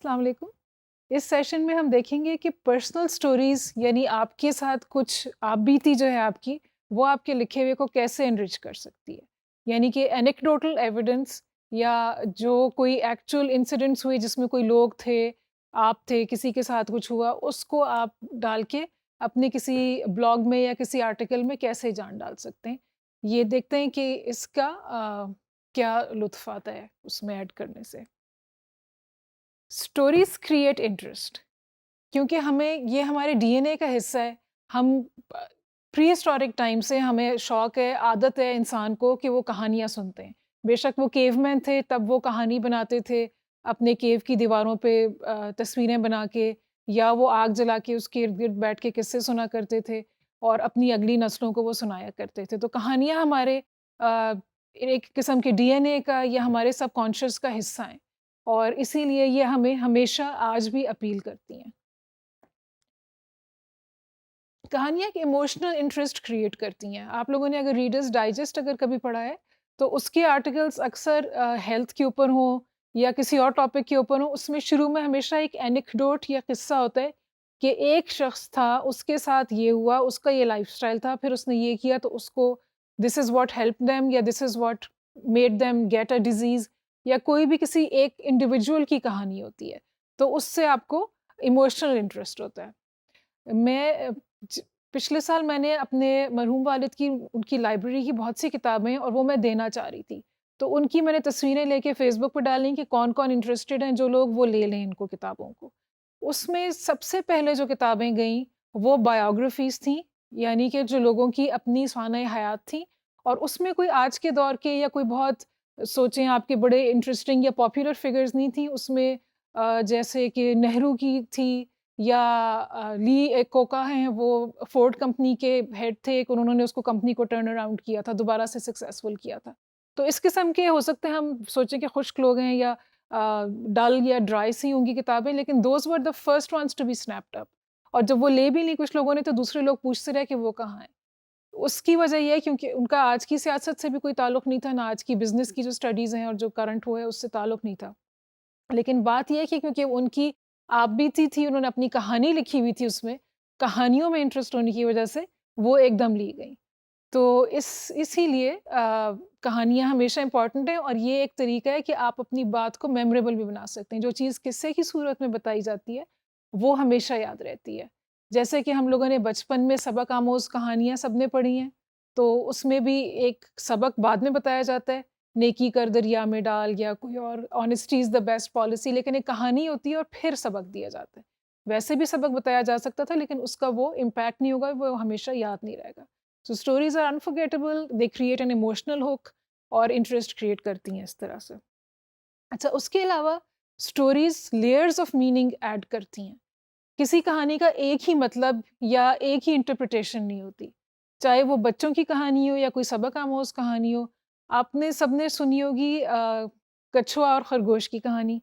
अस्सलाम वालेकुम। इस सेशन में हम देखेंगे कि पर्सनल स्टोरीज़ यानी आपके साथ कुछ आप बीती जो है आपकी, वो आपके लिखे हुए को कैसे एनरिच कर सकती है। यानी कि एनेक्डोटल एविडेंस या जो कोई एक्चुअल इंसिडेंट्स हुए जिसमें कोई लोग थे, आप थे, किसी के साथ कुछ हुआ, उसको आप डाल के अपने किसी ब्लॉग में या किसी आर्टिकल में कैसे जान डाल सकते हैं। ये देखते हैं कि इसका क्या लुत्फ़ आता है उसमें ऐड करने से। स्टोरीज़ क्रिएट इंटरेस्ट क्योंकि हमें ये हमारे डीएनए का हिस्सा है। हम प्री हिस्टोरिक टाइम से हमें शौक है, आदत है इंसान को कि वो कहानियाँ सुनते हैं। बेशक वो केवमैन थे तब वो कहानी बनाते थे, अपने केव की दीवारों पे तस्वीरें बना के या वो आग जला के उसके इर्द-गिर्द बैठ के किस्से सुना करते थे और अपनी अगली नस्लों को वो सुनाया करते थे। तो कहानियाँ हमारे एक किस्म के डीएनए का या हमारे सबकॉन्शियस का हिस्सा हैं और इसीलिए ये हमें हमेशा आज भी अपील करती हैं। कहानियाँ एक इमोशनल इंटरेस्ट क्रिएट करती हैं। आप लोगों ने अगर रीडर्स डाइजेस्ट अगर कभी पढ़ा है, तो उसके आर्टिकल्स अक्सर हेल्थ के ऊपर हों या किसी और टॉपिक के ऊपर हों, उसमें शुरू में हमेशा एक एनेक्डोट या किस्सा होता है कि एक शख्स था, उसके साथ ये हुआ, उसका ये लाइफ़स्टाइल था, फिर उसने ये किया तो उसको this is what helped them या this is what made them get a disease या कोई भी किसी एक इंडिविजुअल की कहानी होती है। तो उससे आपको इमोशनल इंटरेस्ट होता है। मैं ज पिछले साल मैंने अपने मरहूम वालिद की उनकी लाइब्रेरी की बहुत सी किताबें और वो मैं देना चाह रही थी। तो उनकी मैंने तस्वीरें लेके फ़ेसबुक पे डाली कि कौन-कौन इंटरेस्टेड हैं, जो लोग वो ले लें इनको किताबों को। उसमें सबसे पहले जो किताबें गईं, वो बायोग्राफ़ीज़ थीं, यानी कि जो लोगों की अपनी सानए हयात थी और उसमें कोई आज के दौर के या कोई बहुत सोचें आपके बड़े इंटरेस्टिंग या पॉपुलर फ़िगर्स नहीं थी। उसमें जैसे कि नेहरू की थी या ली इकोका हैं, वो फ़ोर्ड कंपनी के हेड थे, एक उन्होंने उसको कंपनी को टर्न अराउंड किया था, दोबारा से सक्सेसफुल किया था। तो इस किस्म के हो सकते हैं हम सोचें कि खुश्क लोग हैं या डल या ड्राई सी होंगी किताबें, लेकिन those were the first ones to be snapped up और जब वो ले भी ली कुछ लोगों ने, तो दूसरे लोग पूछते रहे कि वो कहाँ हैं। उसकी वजह ये है क्योंकि उनका आज की सियासत से भी कोई ताल्लुक नहीं था, ना आज की बिज़नेस की जो स्टडीज़ हैं और जो करंट हुआ है, उससे ताल्लुक नहीं था। लेकिन बात ये है कि क्योंकि उनकी आपबीती थी, उन्होंने अपनी कहानी लिखी हुई थी उसमें, कहानियों में इंटरेस्ट होने की वजह से वो एकदम ली गईं। तो इसीलिए कहानियाँ हमेशा इम्पॉर्टेंट हैं और ये एक तरीका है कि आप अपनी बात को मेमोरेबल भी बना सकते हैं। जो चीज़ किस्से की सूरत में बताई जाती है, वो हमेशा याद रहती है। जैसे कि हम लोगों ने बचपन में सबक आमोज़ कहानियाँ सबने पढ़ी हैं, तो उसमें भी एक सबक बाद में बताया जाता है, नेकी कर दरिया में डाल या कोई और honesty is the best policy, लेकिन एक कहानी होती है और फिर सबक दिया जाता है। वैसे भी सबक बताया जा सकता था, लेकिन उसका वो इम्पैक्ट नहीं होगा, वो हमेशा याद नहीं रहेगा। So stories are unforgettable, they create an emotional hook और इंटरेस्ट क्रिएट करती हैं इस तरह से। अच्छा, उसके अलावा stories layers of meaning add करती हैं। किसी कहानी का एक ही मतलब या एक ही इंटरप्रिटेशन नहीं होती, चाहे वो बच्चों की कहानी हो या कोई सबक आमोज कहानी हो। आपने सबने सुनी होगी कछुआ और खरगोश की कहानी।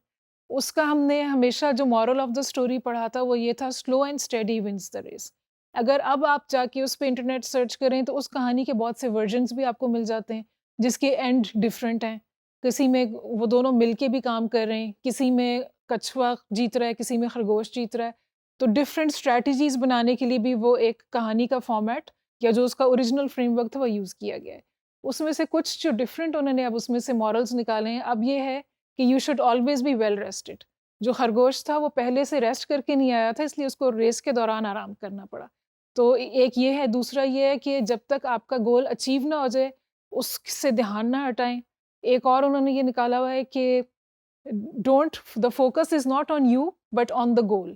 उसका हमने हमेशा जो मॉरल ऑफ द स्टोरी पढ़ा था वो ये था, slow and steady wins the race. अगर अब आप जाके उस पे इंटरनेट सर्च करें तो उस कहानी के बहुत से वर्जन्स भी आपको मिल जाते हैं जिसके एंड डिफरेंट हैं। किसी में वो दोनों मिलके भी काम कर रहे हैं, किसी में कछुआ जीत रहा है, किसी में खरगोश जीत रहा है। तो डिफरेंट स्ट्रैटेजीज़ बनाने के लिए भी वो एक कहानी का फॉर्मेट या जो उसका ओरिजिनल फ्रेमवर्क था वो यूज़ किया गया है। उसमें से कुछ जो डिफरेंट उन्होंने अब उसमें से मॉरल्स निकाले हैं, अब ये है कि you should always be well rested. जो खरगोश था वो पहले से रेस्ट करके नहीं आया था, इसलिए उसको रेस के दौरान आराम करना पड़ा। तो एक ये है, दूसरा ये है कि जब तक आपका गोल अचीव ना हो जाए, उससे ध्यान ना हटाएँ। एक और उन्होंने ये निकाला हुआ है कि don't the focus is not on you but on the goal.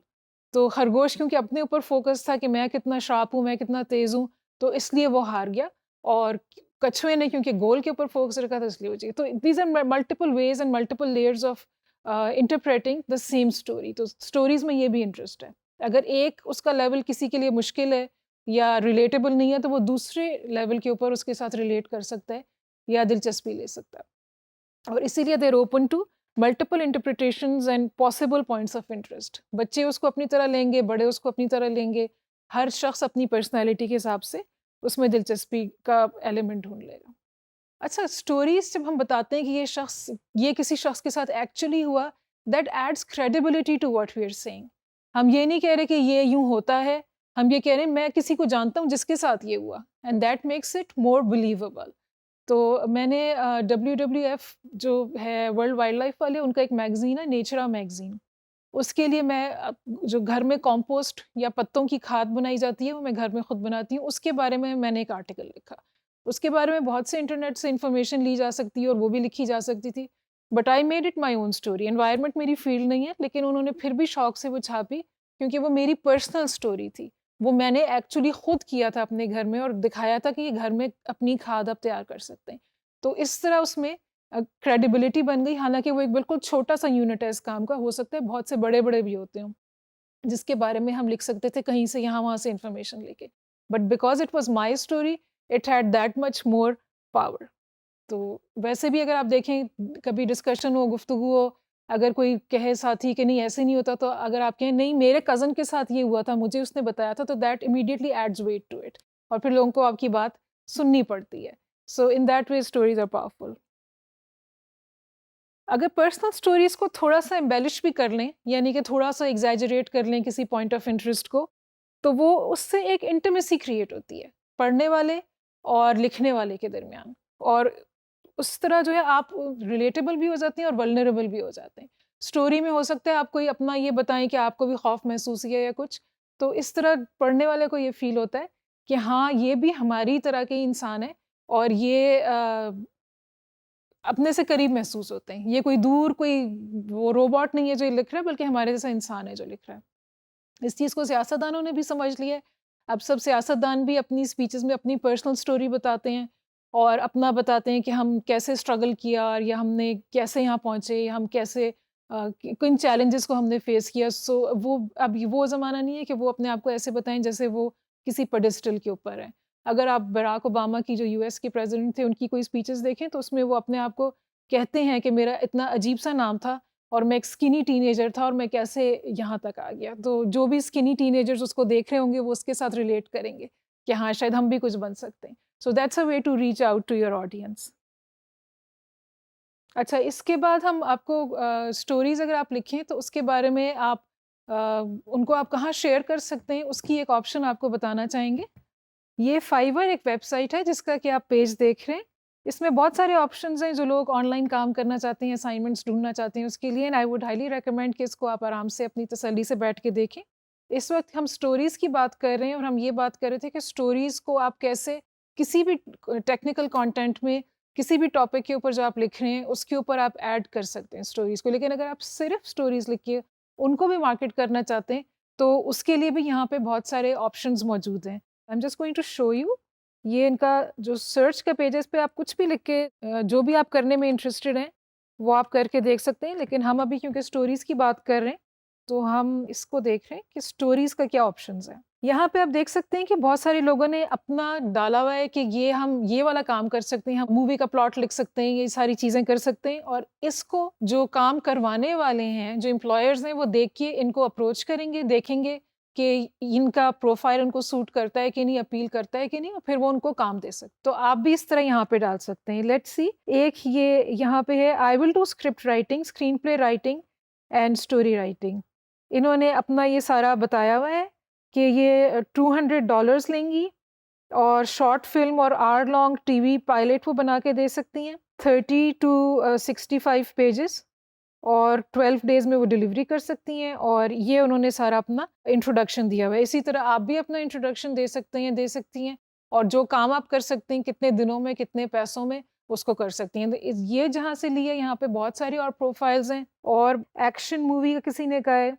तो खरगोश क्योंकि अपने ऊपर फ़ोकस था कि मैं कितना शार्प हूँ, मैं कितना तेज़ हूँ, तो इसलिए वो हार गया और कछुए ने क्योंकि गोल के ऊपर फ़ोकस रखा था इसलिए वो जीत। तो these are multiple ways and multiple layers of interpreting the same story. तो स्टोरीज़ में ये भी इंटरेस्ट है। अगर एक उसका लेवल किसी के लिए मुश्किल है या रिलेटेबल नहीं है, तो वो दूसरे लेवल के ऊपर उसके साथ रिलेट कर सकता है या दिलचस्पी ले सकता है। और इसीलिए they are open to multiple interpretations and possible points of interest. बच्चे उसको अपनी तरह लेंगे, बड़े उसको अपनी तरह लेंगे। हर शख्स अपनी पर्सनैलिटी के हिसाब से उसमें दिलचस्पी का एलिमेंट ढूँढ लेगा। अच्छा, स्टोरीज़ जब हम बताते हैं कि ये किसी शख्स के साथ एक्चुअली हुआ that adds credibility to what we are saying. हम ये नहीं कह रहे कि ये यूँ होता है, हम ये कह रहे हैं मैं किसी को जानता हूँ जिसके साथ ये हुआ, and that makes it more believable. तो मैंने WWF जो है वर्ल्ड वाइल्ड लाइफ वाले, उनका एक मैगज़ीन है नेचरा मैगज़ीन, उसके लिए मैं जो घर में कंपोस्ट या पत्तों की खाद बनाई जाती है वो मैं घर में खुद बनाती हूँ, उसके बारे में मैंने एक आर्टिकल लिखा। उसके बारे में बहुत से इंटरनेट से इन्फॉर्मेशन ली जा सकती है और वो भी लिखी जा सकती थी, but I made it my own story. Environment मेरी फील्ड नहीं है, लेकिन उन्होंने फिर भी शौक से वो छापी क्योंकि वो मेरी पर्सनल स्टोरी थी। वो मैंने एक्चुअली खुद किया था अपने घर में और दिखाया था कि ये घर में अपनी खाद आप तैयार कर सकते हैं। तो इस तरह उसमें क्रेडिबिलिटी बन गई, हालांकि वो एक बिल्कुल छोटा सा यूनिट है इस काम का, हो सकता है बहुत से बड़े बड़े भी होते हों जिसके बारे में हम लिख सकते थे कहीं से यहाँ वहाँ से इंफॉर्मेशन लेके, but because it was my story it had that much more power. तो वैसे भी अगर आप देखें, कभी डिस्कशन हो, गुफ्तगू हो, अगर कोई कहे साथी कि नहीं ऐसे नहीं होता, तो अगर आप कहें नहीं मेरे कज़न के साथ ये हुआ था, मुझे उसने बताया था, तो that immediately adds weight to it, और फिर लोगों को आपकी बात सुननी पड़ती है। So in that way stories are powerful. अगर पर्सनल स्टोरीज को थोड़ा सा एम्बेलिश भी कर लें, यानी कि थोड़ा सा एग्जैजरेट कर लें किसी पॉइंट ऑफ इंटरेस्ट को, तो वो उससे एक इंटीमेसी क्रिएट होती है पढ़ने वाले और लिखने वाले के दरमियान, और उस तरह जो है आप रिलेटेबल भी हो जाते हैं और वल्नरेबल भी हो जाते हैं। स्टोरी में हो सकता है आप कोई अपना ये बताएं कि आपको भी खौफ महसूस किया या कुछ, तो इस तरह पढ़ने वाले को ये फील होता है कि हाँ ये भी हमारी तरह के इंसान है, और ये अपने से करीब महसूस होते हैं। ये कोई दूर कोई वो रोबोट नहीं है जो ये लिख रहा है, बल्कि हमारे जैसा इंसान है जो लिख रहा है। इस चीज़ को सियासतदानों ने भी समझ लिया है। अब सब सियासतदान भी अपनी स्पीचेज़ में अपनी पर्सनल स्टोरी बताते हैं और अपना बताते हैं कि हम कैसे स्ट्रगल किया, और या हमने कैसे यहाँ पहुँचे, या हम कैसे किन चैलेंजेस को हमने फेस किया। सो वो अब वो ज़माना नहीं है कि वो अपने आप को ऐसे बताएं जैसे वो किसी पेडेस्टल के ऊपर हैं। अगर आप बराक ओबामा की जो यूएस के प्रेसिडेंट थे उनकी कोई स्पीचेस देखें, तो उसमें वो अपने आप को कहते हैं कि मेरा इतना अजीब सा नाम था और मैं एक स्किनी टीनेजर था और मैं कैसे यहाँ तक आ गया। तो जो भी स्किनी टीनेजर्स उसको देख रहे होंगे वो उसके साथ रिलेट करेंगे कि हाँ शायद हम भी कुछ बन सकते हैं। So that's a way to reach out to your audience. अच्छा, इसके बाद हम आपको स्टोरीज़ अगर आप लिखें तो उसके बारे में आप उनको आप कहाँ शेयर कर सकते हैं, उसकी एक ऑप्शन आपको बताना चाहेंगे। ये फाइवर एक वेबसाइट है जिसका कि आप पेज देख रहे हैं। इसमें बहुत सारे ऑप्शंस हैं जो लोग ऑनलाइन काम करना चाहते हैं, असाइनमेंट्स ढूँढना चाहते हैं उसके लिए, and I would highly recommend कि इसको आप आराम से अपनी तसल्ली से बैठ के देखें। इस वक़्त हम स्टोरीज़ की बात कर रहे हैं और हम ये बात कर रहे थे कि स्टोरीज़ को आप कैसे किसी भी टेक्निकल कंटेंट में, किसी भी टॉपिक के ऊपर जो आप लिख रहे हैं, उसके ऊपर आप ऐड कर सकते हैं स्टोरीज़ को। लेकिन अगर आप सिर्फ़ स्टोरीज़ लिख के उनको भी मार्केट करना चाहते हैं, तो उसके लिए भी यहाँ पे बहुत सारे ऑप्शंस मौजूद हैं। I am just going to show you. ये इनका जो सर्च का पेज है, इस पे आप कुछ भी लिख के जो भी आप करने में इंटरेस्टेड हैं, वो आप करके देख सकते हैं। लेकिन हम अभी क्योंकि स्टोरीज़ की बात कर रहे हैं, तो हम इसको देख रहे हैं कि स्टोरीज़ का क्या ऑप्शंस हैं। यहाँ पे आप देख सकते हैं कि बहुत सारे लोगों ने अपना डाला हुआ है कि ये हम ये वाला काम कर सकते हैं, हम मूवी का प्लॉट लिख सकते हैं, ये सारी चीज़ें कर सकते हैं, और इसको जो काम करवाने वाले हैं, जो एम्प्लॉयर्स हैं, वो देख के इनको अप्रोच करेंगे, देखेंगे कि इनका प्रोफाइल उनको सूट करता है कि नहीं, अपील करता है कि नहीं, और फिर वो उनको काम दे सकते। तो आप भी इस तरह यहाँ पे डाल सकते हैं। लेट्स सी, एक ये यहाँ पे है I will do script writing, screen play writing and story writing. इन्होंने अपना ये सारा बताया हुआ है कि ये $200 लेंगी और शॉर्ट फिल्म और आवर लॉन्ग टीवी पायलट वो बना के दे सकती हैं, 30 टू 65 पेजेस, और 12 डेज़ में वो डिलीवरी कर सकती हैं। और ये उन्होंने सारा अपना इंट्रोडक्शन दिया हुआ है। इसी तरह आप भी अपना इंट्रोडक्शन दे सकते हैं, दे सकती हैं, और जो काम आप कर सकते हैं, कितने दिनों में, कितने पैसों में, उसको कर सकती हैं। तो ये जहाँ से लिए, यहाँ पे बहुत सारी और प्रोफाइल्स हैं। और एक्शन मूवी का किसी ने कहा है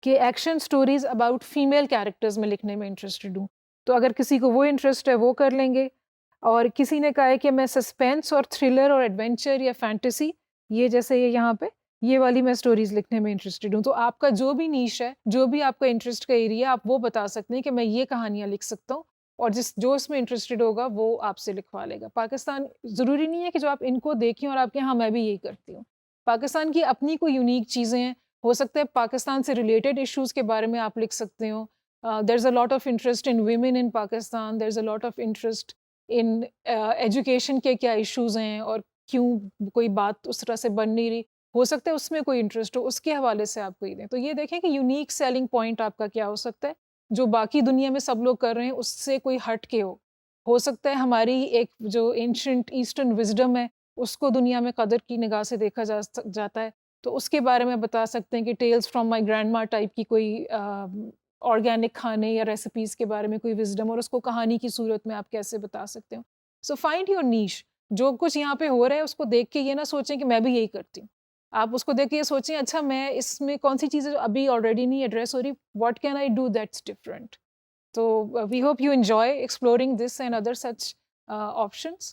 कि action stories about female characters में लिखने में इंटरेस्टेड हूँ, तो अगर किसी को वो इंटरेस्ट है वो कर लेंगे। और किसी ने कहा है कि मैं सस्पेंस और थ्रिलर और एडवेंचर या फैंटेसी, ये जैसे ये यहाँ पे ये वाली मैं स्टोरीज लिखने में इंटरेस्टेड हूँ। तो आपका जो भी नीश है, जो भी आपका इंटरेस्ट का एरिया, आप वो बता सकते हैं कि मैं ये कहानियाँ लिख सकता हूँ, और जो इसमें इंटरेस्टेड होगा वो आपसे लिखवा लेगा। पाकिस्तान ज़रूरी नहीं है कि जो आप इनको देखें और आपके हाँ मैं भी यही करती हूँ। पाकिस्तान की अपनी कोई यूनिक चीज़ें हैं, हो सकता है पाकिस्तान से रिलेटेड इश्यूज़ के बारे में आप लिख सकते हो। There is a lot of interest in women in Pakistan, there is a lot of interest in education के क्या इश्यूज़ हैं और क्यों कोई बात उस तरह से बन नहीं रही। हो सकता है उसमें कोई इंटरेस्ट हो, उसके हवाले से आप कोई दें। तो ये देखें कि यूनिक सेलिंग पॉइंट आपका क्या हो सकता है, जो बाकी दुनिया में सब लोग कर रहे हैं उससे कोई हट के हो। हो सकता है हमारी एक जो एंशिएंट ईस्टर्न विज़डम है, उसको दुनिया में कदर की निगाह से देखा जाता है, तो उसके बारे में बता सकते हैं कि tales from my grandma type की कोई ऑर्गेनिक खाने या रेसिपीज़ के बारे में कोई विज़डम और उसको कहानी की सूरत में आप कैसे बता सकते हो। So find your niche. जो कुछ यहाँ पे हो रहा है उसको देख के ये ना सोचें कि मैं भी यही करती हूँ। आप उसको देख के ये सोचें, अच्छा मैं इसमें कौन-सी चीज़ें जो अभी ऑलरेडी नहीं एड्रेस हो रही, what can I do that's different? So we hope you enjoy exploring this and other such options.